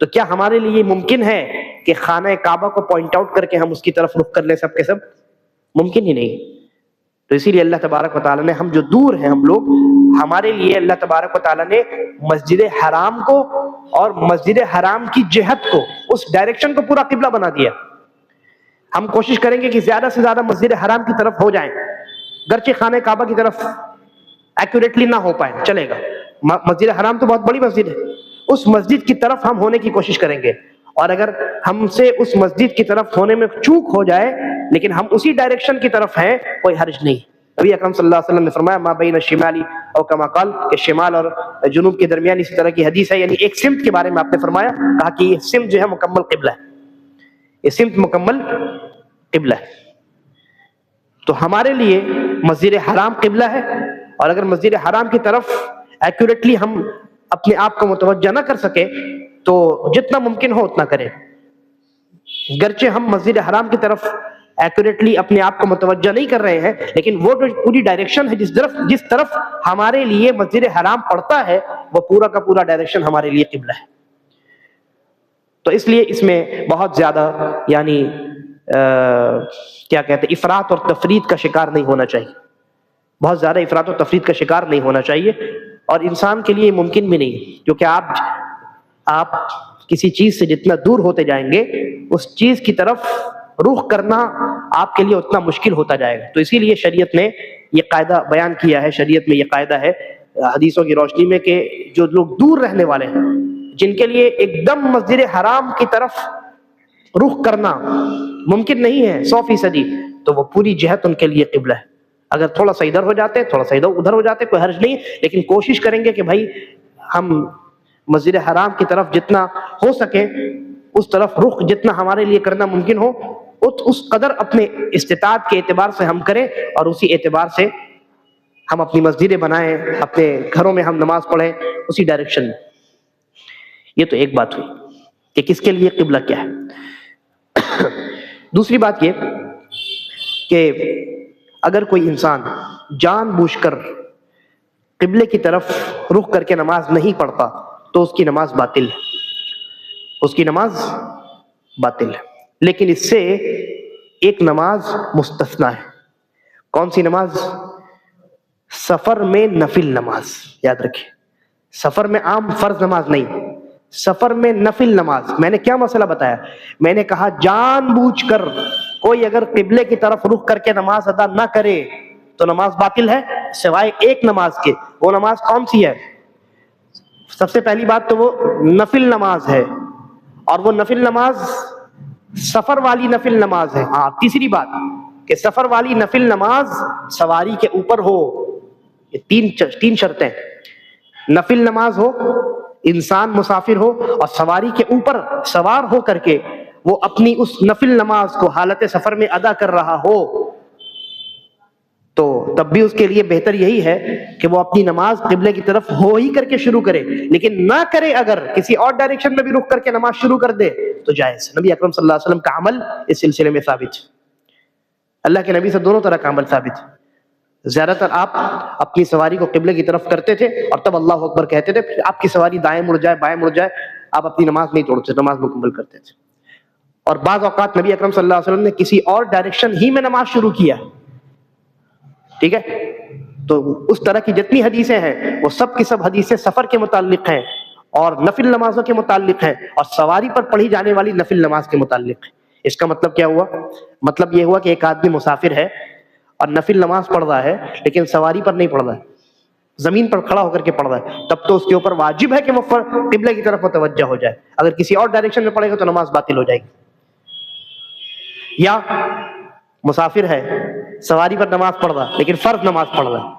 تو کیا ہمارے لیے ممکن ہے کہ خانہ کعبہ کو پوائنٹ آؤٹ کر کے ہم اس کی طرف رخ کر لیں سب کے سب؟ ممکن ہی نہیں۔ تو اسی لیے اللہ تبارک و تعالیٰ نے، ہم جو دور ہیں ہم لوگ، ہمارے لیے اللہ تبارک و تعالیٰ نے مسجد حرام کو اور مسجد حرام کی جہت کو، اس ڈائریکشن کو پورا قبلہ بنا دیا۔ ہم کوشش کریں گے کہ زیادہ سے زیادہ مسجد حرام کی طرف ہو جائیں، گرچہ خانہ کعبہ کی طرف ایکوریٹلی نہ ہو پائیں، چلے گا۔ مسجد حرام تو بہت بڑی مسجد ہے، اس مسجد کی طرف ہم ہونے کی کوشش کریں گے، اور اگر ہم سے اس مسجد کی طرف ہونے میں چوک ہو جائے لیکن ہم اسی ڈائریکشن کی طرف ہیں، کوئی حرج نہیں۔ نبی اکرم صلی اللہ علیہ وسلم نے فرمایا ما بین الشمالی او کما قال، کہ شمال اور جنوب کے درمیان اسی طرح کی حدیث ہے، یعنی ایک سمت کے بارے میں آپ نے فرمایا، کہا کہ یہ سمت جو ہے مکمل قبلہ ہے، یہ سمت مکمل قبلہ ہے۔ تو ہمارے لیے مسجد حرام قبلہ ہے، اور اگر مسجد حرام کی طرف ایکوریٹلی ہم اپنے آپ کو متوجہ نہ کر سکے تو جتنا ممکن ہو اتنا کریں۔ گرچہ ہم مسجد حرام کی طرف ایکوریٹلی اپنے آپ کو متوجہ نہیں کر رہے ہیں، لیکن وہ جو پوری ڈائریکشن ہے، جس طرف ہمارے لیے مسجد حرام پڑتا ہے، وہ پورا کا پورا ڈائریکشن ہمارے لیے قبلہ ہے۔ تو اس لیے اس میں بہت زیادہ یعنی کیا کہتے ہیں، افراط اور تفریط کا شکار نہیں ہونا چاہیے، بہت زیادہ افراط اور تفریط کا شکار نہیں ہونا چاہیے، اور انسان کے لیے ممکن بھی نہیں، کیونکہ آپ کسی چیز سے جتنا دور ہوتے جائیں گے اس چیز کی طرف رخ کرنا آپ کے لیے اتنا مشکل ہوتا جائے گا۔ تو اسی لیے شریعت نے یہ قاعدہ بیان کیا ہے، شریعت میں یہ قاعدہ ہے حدیثوں کی روشنی میں، کہ جو لوگ دور رہنے والے ہیں، جن کے لیے ایک دم مسجد حرام کی طرف رخ کرنا ممکن نہیں ہے 100%، تو وہ پوری جہت ان کے لیے قبلہ ہے۔ اگر تھوڑا سا ادھر ہو جاتے، تھوڑا سا ادھر ہو جاتے، کوئی حرج نہیں، لیکن کوشش کریں گے کہ بھائی ہم مسجد حرام کی طرف جتنا ہو سکے، اس طرف رخ جتنا ہمارے لیے کرنا ممکن ہو، اس قدر اپنے استطاعت کے اعتبار سے ہم کریں، اور اسی اعتبار سے ہم اپنی مسجدیں بنائیں، اپنے گھروں میں ہم نماز پڑھیں اسی ڈائریکشن میں۔ یہ تو ایک بات ہوئی کہ کس کے لیے قبلہ کیا ہے۔ دوسری بات یہ کہ اگر کوئی انسان جان بوجھ کر قبلے کی طرف رخ کر کے نماز نہیں پڑھتا تو اس کی نماز باطل ہے، اس کی نماز باطل ہے۔ لیکن اس سے ایک نماز مستثنا ہے، کون سی نماز؟ سفر میں نفل نماز. یاد رکھیں، سفر میں عام فرض نماز نہیں، سفر میں نفل نماز. میں نے کیا مسئلہ بتایا؟ میں نے کہا جان بوجھ کر کوئی اگر قبلے کی طرف رخ کر کے نماز ادا نہ کرے تو نماز باطل ہے، سوائے ایک نماز کے. وہ نماز کون سی ہے؟ سب سے پہلی بات تو وہ نفل نماز ہے، اور وہ نفل نماز سفر والی نفل نماز ہے. ہاں، تیسری بات کہ سفر والی نفل نماز سواری کے اوپر ہو. یہ تین شرطیں. نفل نماز ہو، انسان مسافر ہو، اور سواری کے اوپر سوار ہو کر کے وہ اپنی اس نفل نماز کو حالت سفر میں ادا کر رہا ہو، تو تب بھی اس کے لیے بہتر یہی ہے کہ وہ اپنی نماز قبلے کی طرف ہو ہی کر کے شروع کرے. لیکن نہ کرے، اگر کسی اور ڈائریکشن میں بھی رخ کر کے نماز شروع کر دے تو جائز. نبی اکرم صلی اللہ علیہ وسلم کا عمل اس سلسلے میں ثابت ہے. اللہ کے نبی سے دونوں طرح کا عمل ثابت ہے. زیادہ تر آپ اپنی سواری کو قبلے کی طرف کرتے تھے اور تب اللہ اکبر کہتے تھے. پھر آپ کی سواری دائیں مڑ جائے بائیں مڑ جائے، آپ اپنی نماز نہیں توڑتے، نماز مکمل کرتے تھے. اور بعض اوقات نبی اکرم صلی اللہ علیہ وسلم نے کسی اور ڈائریکشن ہی میں نماز شروع کیا. ٹھیک ہے، تو اس طرح کی جتنی حدیثیں ہیں وہ سب کی سب حدیثیں سفر کے متعلق ہیں اور نفل نمازوں کے متعلق ہیں اور سواری پر پڑھی جانے والی نفل نماز کے متعلق ہیں. اس کا مطلب کیا ہوا؟ مطلب یہ ہوا کہ ایک آدمی مسافر ہے اور نفل نماز پڑھ رہا ہے لیکن سواری پر نہیں پڑھ رہا ہے، زمین پر کھڑا ہو کر کے پڑھ رہا ہے، تب تو اس کے اوپر واجب ہے کہ وہ قبلے کی طرف متوجہ ہو جائے. اگر کسی اور ڈائریکشن میں پڑھے گا تو نماز باطل ہو جائے گی. یا مسافر ہے، سواری پر نماز پڑھ رہا لیکن فرض نماز پڑھ رہا ہے،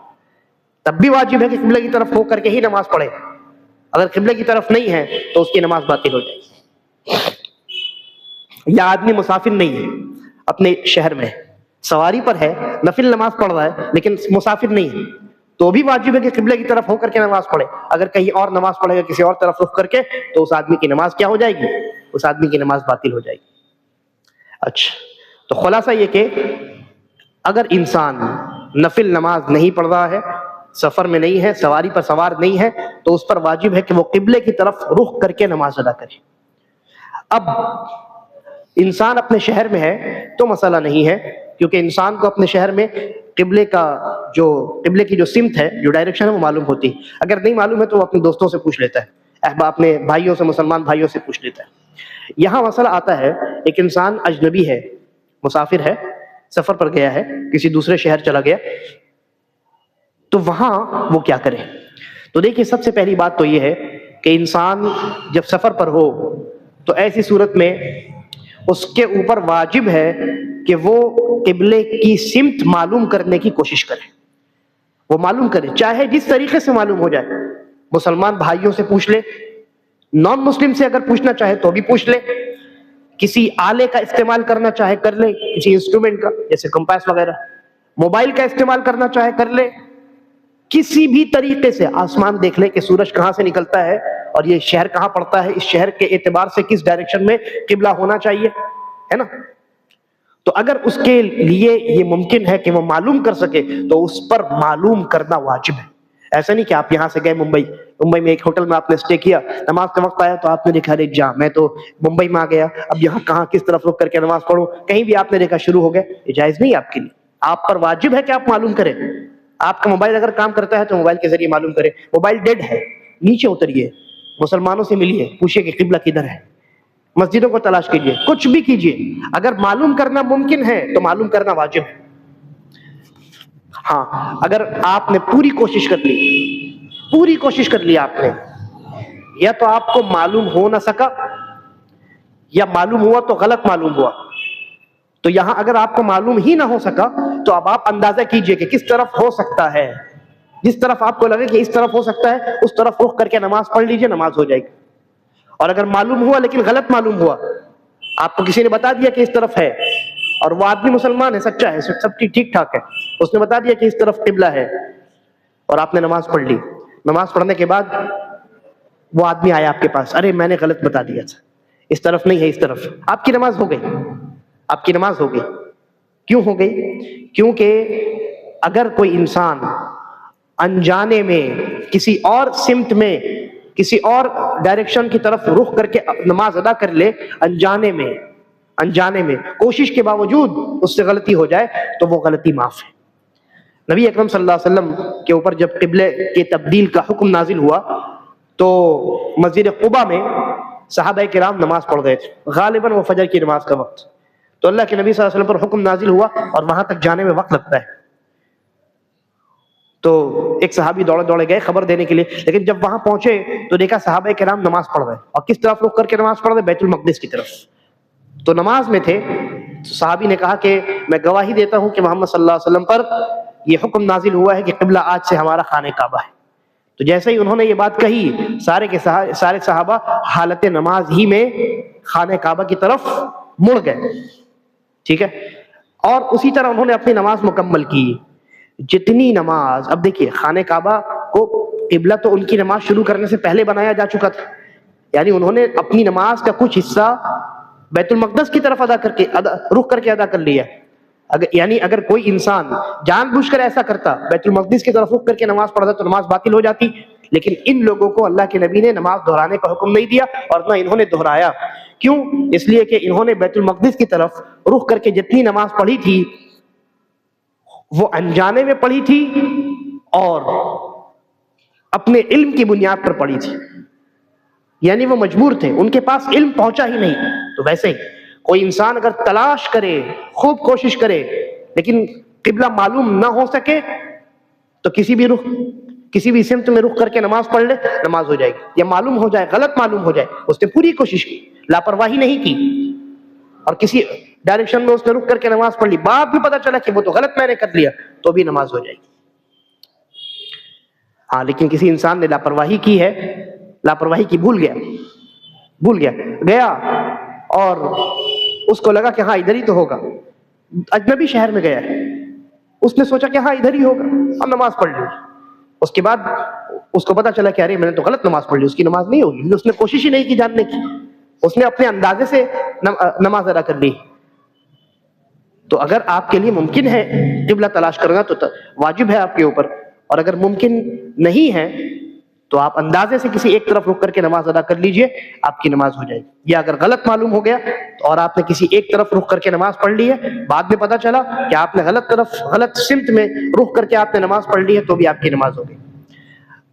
تب بھی واجب ہے کہ قبلے کی طرف ہو کر کے ہی نماز پڑھے. اگر قبلے کی طرف نہیں ہے تو اس کی نماز باطل ہو جائے گی. یا آدمی مسافر نہیں ہے، اپنے شہر میں سواری پر ہے، نفل نماز پڑھ رہا ہے لیکن مسافر نہیں ہے، تو بھی واجب ہے کہ قبلے کی طرف ہو کر کے نماز پڑھے. اگر کہیں اور نماز پڑھے گا کسی اور طرف رخ کر کے تو اس آدمی کی نماز کیا ہو جائے گی؟ اس آدمی کی نماز باطل ہو جائے گی. اچھا، تو خلاصہ یہ کہ اگر انسان نفل نماز نہیں پڑھ رہا ہے، سفر میں نہیں ہے، سواری پر سوار نہیں ہے، تو اس پر واجب ہے کہ وہ قبلے کی طرف رخ کر کے نماز ادا کرے. اب انسان اپنے شہر میں ہے تو مسئلہ نہیں ہے، کیونکہ انسان کو اپنے شہر میں قبلے کی جو سمت ہے، جو ڈائریکشن ہے، وہ معلوم ہوتی ہے. اگر نہیں معلوم ہے تو وہ اپنے دوستوں سے پوچھ لیتا ہے، اپنے بھائیوں سے، مسلمان بھائیوں سے پوچھ لیتا ہے. یہاں مسئلہ آتا ہے، ایک انسان اجنبی ہے، مسافر ہے، سفر پر گیا ہے، کسی دوسرے شہر چلا گیا، تو وہاں وہ کیا کرے؟ تو دیکھیے، سب سے پہلی بات تو یہ ہے کہ انسان جب سفر پر ہو تو ایسی صورت میں اس کے اوپر واجب ہے کہ وہ قبلے کی سمت معلوم کرنے کی کوشش کرے. وہ معلوم کرے، چاہے جس طریقے سے معلوم ہو جائے. مسلمان بھائیوں سے پوچھ لے، نان مسلم سے اگر پوچھنا چاہے تو بھی پوچھ لے، کسی آلے کا استعمال کرنا چاہے کر لے، کسی انسٹرومنٹ کا جیسے کمپاس وغیرہ، موبائل کا استعمال کرنا چاہے کر لے. کسی بھی طریقے سے آسمان دیکھ لے کہ سورج کہاں سے نکلتا ہے اور یہ شہر کہاں پڑتا ہے، اس شہر کے اعتبار سے کس ڈائریکشن میں قبلہ ہونا چاہیے، ہے نا. تو اگر اس کے لیے یہ ممکن ہے کہ وہ معلوم کر سکے تو اس پر معلوم کرنا واجب ہے. ایسا نہیں کہ آپ یہاں سے گئے ممبئی میں ایک ہوٹل میں آپ نے اسٹے کیا، نماز کا وقت آیا تو آپ نے دیکھا ارے جا میں تو ممبئی میں آ گیا، اب یہاں کہاں کس طرف رک کر کے نماز پڑھوں، کہیں بھی آپ نے دیکھا شروع ہو گئے. یہ جائز نہیں آپ کے لیے. آپ پر واجب ہے کہ آپ معلوم کریں. آپ کا موبائل اگر کام کرتا ہے تو موبائل کے ذریعے معلوم کریں. موبائل ڈیڈ ہے، نیچے اتریے، مسلمانوں سے ملیے، پوچھئے کہ قبلہ کدھر ہے، مسجدوں کو تلاش کیجئے، کچھ بھی کیجئے. اگر معلوم کرنا ممکن ہے تو معلوم کرنا واجب ہے. ہاں، اگر آپ نے پوری کوشش کر لی آپ نے، یا تو آپ کو معلوم ہو نہ سکا یا معلوم ہوا تو غلط معلوم ہوا، تو یہاں اگر آپ کو معلوم ہی نہ ہو سکا تو اب آپ اندازہ کیجئے کہ کس طرف ہو سکتا ہے. جس طرف آپ کو لگے کہ اس طرف ہو سکتا ہے اس طرف رخ کر کے نماز پڑھ لیجئے، نماز ہو جائے گی. اور اگر معلوم ہوا لیکن غلط معلوم ہوا، آپ کو کسی نے بتا دیا کہ اس طرف ہے اور وہ آدمی مسلمان ہے، سچا ہے، سب ٹھیک ٹھاک ہے، اس نے بتا دیا کہ اس طرف قبلہ ہے اور آپ نے نماز پڑھ لی. نماز پڑھنے کے بعد وہ آدمی آیا آپ کے پاس، ارے میں نے غلط بتا دیا تھا، اس طرف نہیں ہے اس طرف. آپ کی نماز ہو گئی. کیوں ہو گئی؟ کیونکہ اگر کوئی انسان انجانے میں کسی اور سمت میں، کسی اور ڈائریکشن کی طرف رخ کر کے نماز ادا کر لے، انجانے میں کوشش کے باوجود اس سے غلطی ہو جائے تو وہ غلطی معاف ہے. نبی اکرم صلی اللہ علیہ وسلم کے اوپر جب قبلے کے تبدیل کا حکم نازل ہوا تو مسجد قباء میں صحابہ کرام نماز پڑھ گئے تھے، غالباً وہ فجر کی نماز کا وقت. تو اللہ کے نبی صلی اللہ علیہ وسلم پر حکم نازل ہوا اور وہاں تک جانے میں وقت لگتا ہے. تو ایک صحابی دوڑے دوڑے گئے خبر دینے کے لیے، لیکن جب وہاں پہنچے تو دیکھا صحابہ کرام نماز پڑھ رہے، اور کس طرف رخ کر کے نماز پڑھ رہے؟ بیت المقدس کی طرف. تو نماز میں تھے. صحابی نے کہا کہ میں گواہی دیتا ہوں کہ محمد صلی اللہ علیہ وسلم پر یہ حکم نازل ہوا ہے کہ قبلہ آج سے ہمارا خانہ کعبہ ہے. تو جیسے ہی انہوں نے یہ بات کہی، سارے صحابہ حالت نماز ہی میں خانہ کعبہ کی طرف مڑ گئے. ٹھیک ہے، اور اسی طرح انہوں نے اپنی نماز مکمل کی. جتنی نماز، اب دیکھیے خانہ کعبہ کو قبلہ تو ان کی نماز شروع کرنے سے پہلے بنایا جا چکا تھا، یعنی انہوں نے اپنی نماز کا کچھ حصہ بیت المقدس کی طرف رخ کر کے ادا کر لیا. یعنی اگر کوئی انسان جان بوجھ کر ایسا کرتا، بیت المقدس کی طرف رخ کر کے نماز پڑھتا، تو نماز باطل ہو جاتی. لیکن ان لوگوں کو اللہ کے نبی نے نماز دہرانے کا حکم نہیں دیا اور نہ انہوں نے دہرایا. کیوں؟ اس لیے کہ انہوں نے بیت المقدس کی طرف رخ کر کے جتنی نماز پڑھی تھی وہ انجانے میں پڑھی تھی اور اپنے علم کی بنیاد پر پڑھی تھی. یعنی وہ مجبور تھے، ان کے پاس علم پہنچا ہی نہیں. تو ویسے ہی کوئی انسان اگر تلاش کرے، خوب کوشش کرے، لیکن قبلہ معلوم نہ ہو سکے تو کسی بھی سمت میں رخ کر کے نماز پڑھ لے، نماز ہو جائے گی. یا معلوم ہو جائے، غلط معلوم ہو جائے، اس نے پوری کوشش کی، لاپرواہی نہیں کی اور کسی ڈائریکشن میں اس نے رخ کر کے نماز پڑھ لی، بعد بھی پتا چلا کہ وہ تو غلط میں نے کر لیا، تو بھی نماز ہو جائے گی. ہاں، لیکن کسی انسان نے لاپرواہی کی ہے، لاپرواہی کی بھول گیا اور اس کو لگا کہ ہاں ادھر ہی تو ہوگا، اجنبی شہر میں گیا ہے، اس نے سوچا کہ ہاں ادھر ہی ہوگا اور نماز پڑھ لی. اس کے بعد اس کو پتا چلا کہ ارے میں نے تو غلط نماز پڑھ لی، اس کی نماز نہیں ہوگی. اس نے کوشش ہی نہیں کی جاننے کی، اس نے اپنے اندازے سے نماز ادا کر لی. تو اگر آپ کے لیے ممکن ہے قبلہ تلاش کرنا تو واجب ہے آپ کے اوپر، اور اگر ممکن نہیں ہے تو آپ اندازے سے کسی ایک طرف رک کر کے نماز ادا کر لیجئے، آپ کی نماز ہو جائے گی. یا اگر غلط معلوم ہو گیا تو اور آپ نے کسی ایک طرف رک کر کے نماز پڑھ لی ہے، بعد میں پتا چلا کہ آپ نے غلط سمت میں رخ کر کے آپ نے نماز پڑھ لی ہے، تو بھی آپ کی نماز ہو گئی.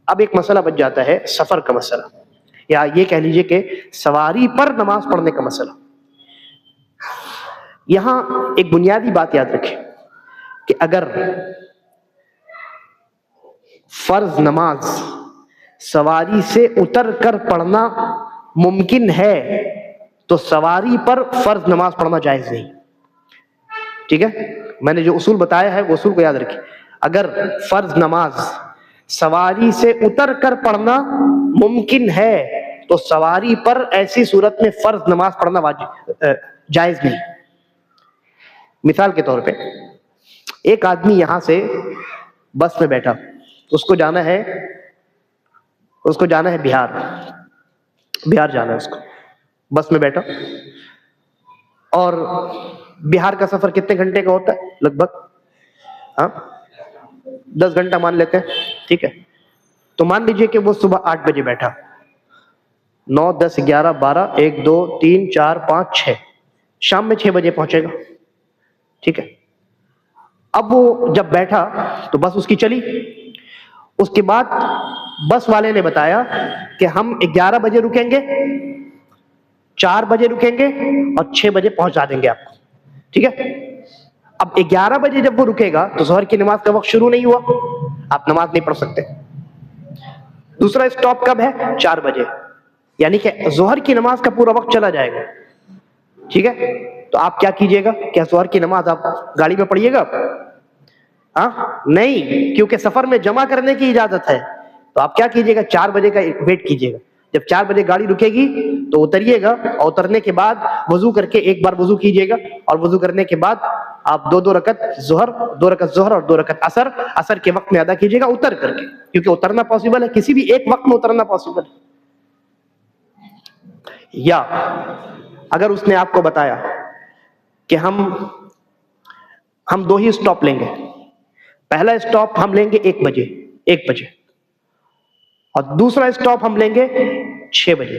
اب ایک مسئلہ بچ جاتا ہے سفر کا مسئلہ، یا یہ کہہ لیجئے کہ سواری پر نماز پڑھنے کا مسئلہ. یہاں ایک بنیادی بات یاد رکھیں کہ اگر فرض نماز سواری سے اتر کر پڑھنا ممکن ہے تو سواری پر فرض نماز پڑھنا جائز نہیں. ٹھیک ہے، میں نے جو اصول بتایا ہے وہ اصول کو یاد رکھیں. اگر فرض نماز سواری سے اتر کر پڑھنا ممکن ہے تو سواری پر ایسی صورت میں فرض نماز پڑھنا جائز نہیں. مثال کے طور پہ ایک آدمی یہاں سے بس میں بیٹھا، اس کو جانا ہے بہار جانا ہے اس کو. بس میں بیٹھا، اور بہار کا سفر کتنے گھنٹے کا ہوتا ہے؟ لگ بھگ 10 گھنٹہ مان لیتے ہیں. ٹھیک ہے، تو مان لیجئے کہ وہ صبح 8 بجے بیٹھا، 9 10 11 12 1 2 3 4 5 6، شام میں 6 بجے پہنچے گا. ٹھیک ہے، اب وہ جب بیٹھا تو بس اس کی چلی. اس کے بعد بس والے نے بتایا کہ ہم 11 بجے رکیں گے، 4 بجے رکیں گے اور 6 بجے پہنچا دیں گے آپ کو. ٹھیک ہے، اب 11 بجے جب وہ رکے گا تو ظہر کی نماز کا وقت شروع نہیں ہوا، آپ نماز نہیں پڑھ سکتے. دوسرا اسٹاپ کب ہے؟ 4 بجے، یعنی کہ ظہر کی نماز کا پورا وقت چلا جائے گا. ٹھیک ہے، تو آپ کیا کیجئے گا؟ کیا ظہر کی نماز آپ گاڑی میں پڑھیے گا؟ نہیں، کیونکہ سفر میں جمع کرنے کی اجازت ہے. تو آپ کیا کیجئے گا؟ 4 بجے کا ویٹ کیجئے گا. جب 4 بجے گاڑی رکے گی تو اتریے گا، اور اترنے کے بعد وضو کر کے ایک بار وضو کیجئے گا، اور وضو کرنے کے بعد آپ 2 رکعت ظہر اور 2 رکعت عصر کے وقت میں ادا کیجئے گا اتر کر کے، کیونکہ اترنا پاسبل ہے، کسی بھی ایک وقت میں اترنا پاسبل ہے. یا اگر اس نے آپ کو بتایا کہ ہم 2 ہی اسٹاپ لیں گے، پہلا اسٹاپ ہم لیں گے 1 بجے اور دوسرا اسٹاپ ہم لیں گے 6 بجے،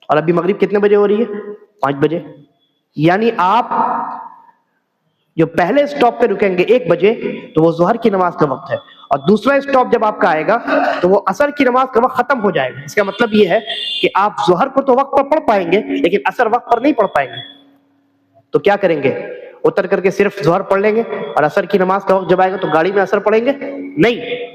اور ابھی مغرب کتنے بجے ہو رہی ہے؟ 5 بجے. یعنی آپ جو پہلے اسٹاپ پہ رکیں گے 1 بجے تو وہ ظہر کی نماز کا وقت ہے، اور دوسرا اسٹاپ جب آپ کا آئے گا تو وہ عصر کی نماز کا وقت ختم ہو جائے گا۔ اس کا مطلب یہ ہے کہ آپ ظہر کو تو وقت پر پڑھ پائیں گے لیکن عصر وقت پر نہیں پڑھ پائیں گے۔ تو کیا کریں گے؟ اتر کر کے صرف ظہر پڑھ لیں گے، اور عصر کی نماز کا وقت جب آئے گا تو گاڑی میں عصر پڑھیں گے؟ نہیں،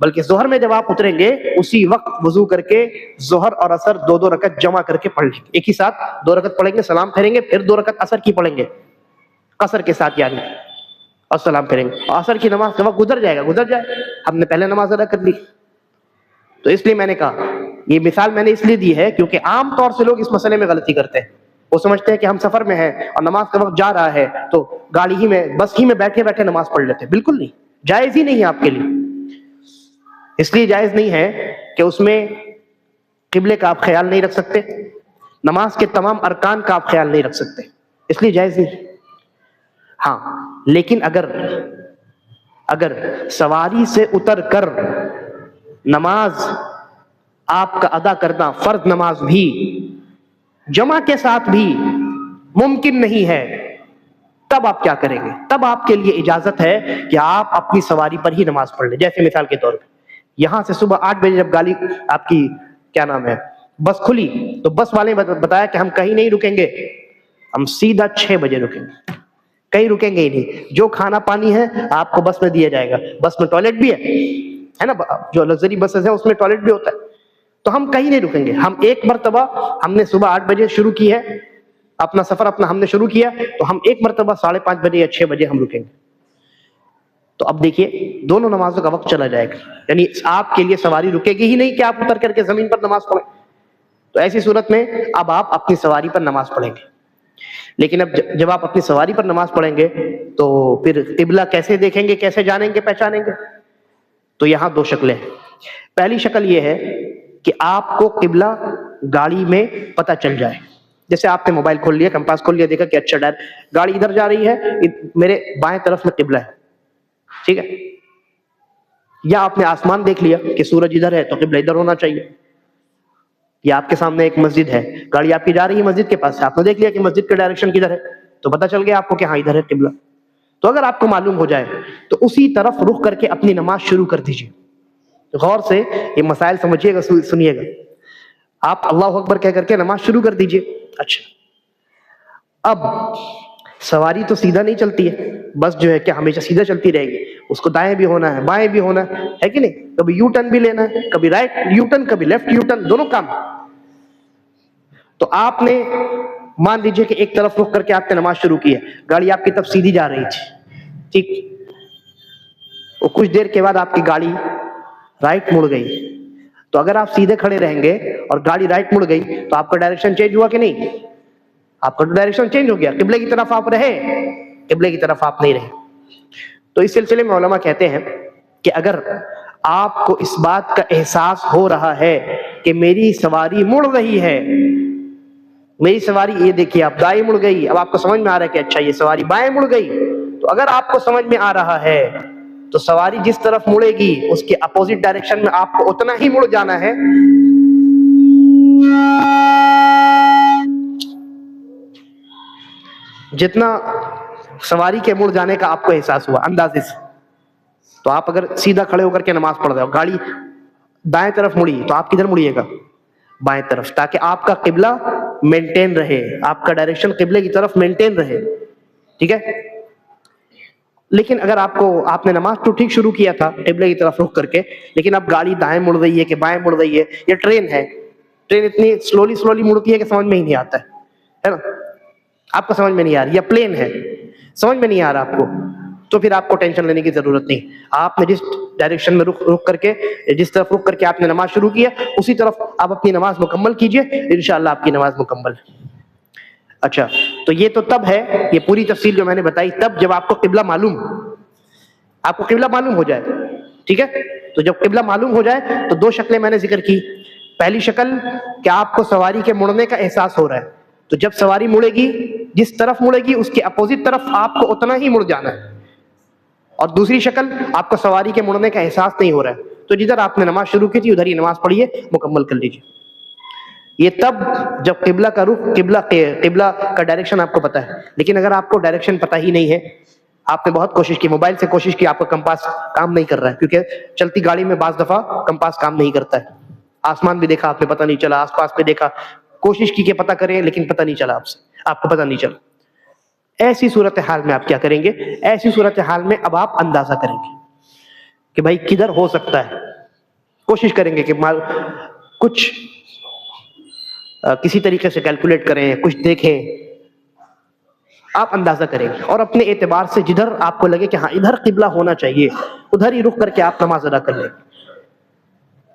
بلکہ ظہر میں جب آپ اتریں گے اسی وقت وضو کر کے ظہر اور عصر 2 رکعت جمع کر کے پڑھ لیں گے، ایک ہی ساتھ 2 رکعت پڑھیں گے، سلام پھیریں گے، پھر 2 رکعت عصر کی پڑھیں گے قصر کے ساتھ یعنی، اور سلام پھیریں گے، اور عصر کی نماز کا وقت گزر جائے گا، ہم نے پہلے نماز ادا کر لی۔ تو اس لیے میں نے کہا یہ مثال میں نے اس لیے دی ہے کیونکہ عام طور سے لوگ اس مسئلے میں غلطی کرتے ہیں، وہ سمجھتے ہیں کہ ہم سفر میں ہیں اور نماز کا وقت جا رہا ہے تو گاڑی ہی میں بس ہی میں بیٹھے بیٹھے نماز پڑھ لیتے ہیں۔ بالکل نہیں، جائز ہی نہیں ہے آپ کے لیے۔ اس لیے جائز نہیں ہے کہ اس میں قبلے کا آپ خیال نہیں رکھ سکتے، نماز کے تمام ارکان کا آپ خیال نہیں رکھ سکتے، اس لیے جائز نہیں۔ ہاں لیکن اگر سواری سے اتر کر نماز آپ کا ادا کرنا، فرض نماز بھی جمع کے ساتھ بھی ممکن نہیں ہے، تب آپ کیا کریں گے؟ تب آپ کے لیے اجازت ہے کہ آپ اپنی سواری پر ہی نماز پڑھ لیں۔ جیسے مثال کے طور پہ یہاں سے صبح 8 بجے جب گاڑی آپ کی بس کھلی تو بس والے نے بتایا کہ ہم کہیں نہیں رکیں گے، ہم سیدھا 6 بجے رکیں گے، کہیں رکیں گے ہی نہیں، جو کھانا پانی ہے آپ کو بس میں دیا جائے گا، بس میں ٹوائلٹ بھی ہے نا، جو لگژری بسز ہیں اس میں ٹوائلٹ بھی ہوتا ہے، تو ہم کہیں نہیں رکیں گے۔ ہم ایک مرتبہ ہم نے صبح 8 بجے شروع کی ہے اپنا سفر، ہم نے شروع کیا تو ہم ایک مرتبہ 5:30 بجے یا 6 بجے ہم رکیں گے۔ تو اب دیکھیے دونوں نمازوں کا وقت چلا جائے گا، یعنی آپ کے لیے سواری رکے گی ہی نہیں کہ آپ اتر کر کے زمین پر نماز پڑھیں۔ تو ایسی صورت میں اب آپ اپنی سواری پر نماز پڑھیں گے، لیکن اب جب آپ اپنی سواری پر نماز پڑھیں گے تو پھر قبلہ کیسے دیکھیں گے، کیسے جانیں گے، پہچانیں گے؟ تو یہاں 2 شکلیں ہیں۔ پہلی شکل یہ ہے کہ آپ کو قبلہ گاڑی میں پتہ چل جائے، جیسے آپ نے موبائل کھول لیا، کمپاس کھول لیا، دیکھا کہ اچھا گاڑی ادھر جا رہی ہے، میرے بائیں طرف میں قبلہ ہے، ٹھیک ہے؟ یا آپ نے آسمان دیکھ لیا کہ سورج ادھر ہے تو قبلہ ادھر ہونا چاہیے، یا آپ کے سامنے ایک مسجد ہے، گاڑی آپ کی جا رہی ہے مسجد کے پاس سے، آپ نے دیکھ لیا کہ مسجد کا ڈائریکشن کدھر ہے تو پتہ چل گیا آپ کو کہ ہاں ادھر ہے قبلہ۔ تو اگر آپ کو معلوم ہو جائے تو اسی طرف رخ کر کے اپنی نماز شروع کر دیجیے۔ غور سے یہ مسائل سمجھیے گا، سنیے گا۔ آپ اللہ اکبر کہہ کر کے نماز شروع کر دیجیے۔ اچھا، اب سواری تو سیدھا نہیں چلتی ہے، بس جو ہے کہ ہمیشہ سیدھا چلتی رہے گی، اس کو دائیں بھی ہونا ہے، بائیں بھی ہونا ہے کہ نہیں؟ کبھی یو ٹرن بھی لینا ہے، کبھی رائٹ یو ٹرن، کبھی لیفٹ یو ٹرن، دونوں کام۔ تو آپ نے مان لیجئے کہ ایک طرف رخ کر کے آپ نے نماز شروع کی ہے، گاڑی آپ کی طرف سیدھی جا رہی تھی، ٹھیک، اور کچھ دیر کے بعد آپ کی گاڑی رائٹ مڑ گئی، تو اگر آپ سیدھے کھڑے رہیں گے اور گاڑی رائٹ مڑ گئی تو آپ کا ڈائریکشن چینج ہوا کہ نہیں؟ آپ کا ڈائریکشن چینج ہو گیا، قبلے کی طرف آپ رہے، قبلے کی طرف آپ نہیں رہے۔ تو اس سلسلے میں علماء کہتے ہیں کہ اگر آپ کو اس بات کا احساس ہو رہا ہے کہ میری سواری مڑ رہی ہے، میری سواری یہ دیکھیے اب دائیں مڑ گئی، اب آپ کو سمجھ میں آ رہا ہے کہ اچھا یہ سواری بائیں مڑ گئی، تو اگر آپ کو سمجھ میں آ رہا ہے تو سواری جس طرف مڑے گی اس کے اپوزٹ ڈائریکشن میں آپ کو اتنا ہی مڑ جانا ہے جتنا سواری کے مڑ جانے کا آپ کو احساس ہوا اندازے سے۔ تو آپ اگر سیدھا کھڑے ہو کر کے نماز پڑھ رہے ہو، گاڑی دائیں طرف مڑی تو آپ کدھر مڑیے گا؟ بائیں طرف، تاکہ آپ کا قبلہ مینٹین رہے، آپ کا ڈائریکشن قبلے کی طرف مینٹین رہے، ٹھیک ہے؟ لیکن اگر آپ نے نماز تو ٹھیک شروع کیا تھا قبلے کی طرف رخ کر کے، لیکن اب گاڑی دائیں مڑ رہی ہے کہ بائیں مڑ رہی ہے، یہ ٹرین ہے، ٹرین اتنی سلولی مڑتی ہے کہ سمجھ میں ہی نہیں آتا ہے نا، آپ کو سمجھ میں نہیں آ رہی، یا پلین ہے سمجھ میں نہیں آ رہا آپ کو، تو پھر آپ کو ٹینشن لینے کی ضرورت نہیں۔ آپ نے جس ڈائریکشن میں رخ کر کے، جس طرف رخ کر کے آپ نے نماز شروع کیا اسی طرف آپ اپنی نماز مکمل کیجئے، انشاءاللہ آپ کی نماز مکمل ہے۔ اچھا، تو یہ تو تب ہے، یہ پوری تفصیل جو میں نے بتائی تب جب آپ کو قبلہ معلوم ہو جائے، ٹھیک ہے؟ تو جب قبلہ معلوم ہو جائے تو 2 شکلیں میں نے ذکر کی۔ پہلی شکل کہ آپ کو سواری کے مڑنے کا احساس ہو رہا ہے، تو جب سواری مڑے گی جس طرف مڑے گی اس کے اپوزٹ طرف آپ کو اتنا ہی مڑ جانا ہے۔ اور دوسری شکل آپ کو سواری کے مڑنے کا احساس نہیں ہو رہا ہے، تو جدھر آپ نے نماز شروع کی تھی ادھر ہی نماز پڑھیے، مکمل کر لیجیے۔ یہ تب جب قبلہ کا رخ، قبلہ کا ڈائریکشن آپ کو پتا ہے، لیکن اگر آپ کو ڈائریکشن پتا ہی نہیں ہے آپ نے بہت کوشش کی، موبائل سے کوشش کی، آپ کا کمپاس کام نہیں کر رہا ہے، کیونکہ چلتی گاڑی میں بعض دفعہ کمپاس کام نہیں کرتا ہے. آسمان بھی دیکھا آپ نے، پتہ نہیں چلا، آس پاس پہ دیکھا، کوشش کی کہ پتہ کریں لیکن پتہ نہیں چلا، آپ کو پتہ نہیں چلا. ایسی صورتحال میں آپ کیا کریں گے؟ ایسی صورتحال میں اب آپ اندازہ کریں گے کہ بھائی کدھر ہو سکتا ہے. کوشش کریں گے کہ کچھ کسی طریقے سے کیلکولیٹ کریں، کچھ دیکھیں، آپ اندازہ کریں گے اور اپنے اعتبار سے جدھر آپ کو لگے کہ ہاں ادھر قبلہ ہونا چاہیے ادھر ہی رخ کر کے آپ نماز ادا کر لیں.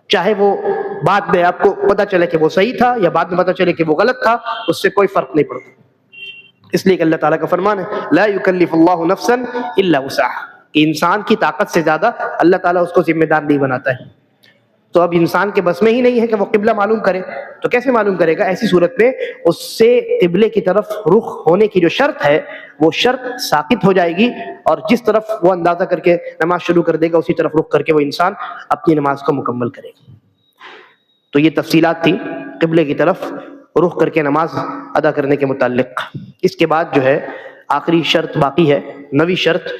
چاہے وہ بعد میں آپ کو پتہ چلے کہ وہ صحیح تھا یا بعد میں پتہ چلے کہ وہ غلط تھا، اس سے کوئی فرق نہیں پڑتا. اس لیے کہ اللہ تعالیٰ کا فرمان ہے لا یکلف اللہ نفسا الا وسعها، کہ انسان کی طاقت سے زیادہ اللہ تعالیٰ اس کو ذمہ دار نہیں بناتا ہے. تو اب انسان کے بس میں ہی نہیں ہے کہ وہ قبلہ معلوم کرے، تو کیسے معلوم کرے گا؟ ایسی صورت میں اس سے قبلے کی طرف رخ ہونے کی جو شرط ہے وہ شرط ساقط ہو جائے گی، اور جس طرف وہ اندازہ کر کے نماز شروع کر دے گا اسی طرف رخ کر کے وہ انسان اپنی نماز کو مکمل کرے گا. تو یہ تفصیلات تھی قبلے کی طرف رخ کر کے نماز ادا کرنے کے متعلق. اس کے بعد جو ہے آخری شرط باقی ہے، 9ویں شرط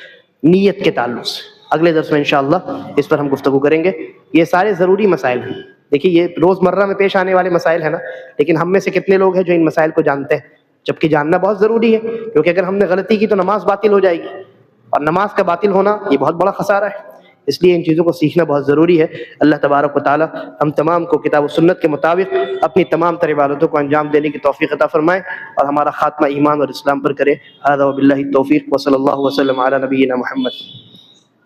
نیت کے تعلق سے. اگلے درس میں انشاءاللہ اس پر ہم گفتگو کریں گے. یہ سارے ضروری مسائل ہیں. دیکھیے یہ روزمرہ میں پیش آنے والے مسائل ہیں نا، لیکن ہم میں سے کتنے لوگ ہیں جو ان مسائل کو جانتے ہیں؟ جبکہ جاننا بہت ضروری ہے، کیونکہ اگر ہم نے غلطی کی تو نماز باطل ہو جائے گی، اور نماز کا باطل ہونا یہ بہت بڑا خسارہ ہے. اس لیے ان چیزوں کو سیکھنا بہت ضروری ہے. اللہ تبارک و تعالی ہم تمام کو کتاب و سنت کے مطابق اپنی تمام تر عبادتوں کو انجام دینے کی توفیق عطا فرمائے اور ہمارا خاتمہ ایمان اور اسلام پر کرے. ھذا وباللہ التوفیق وصلی اللہ وسلم علی نبینا محمد.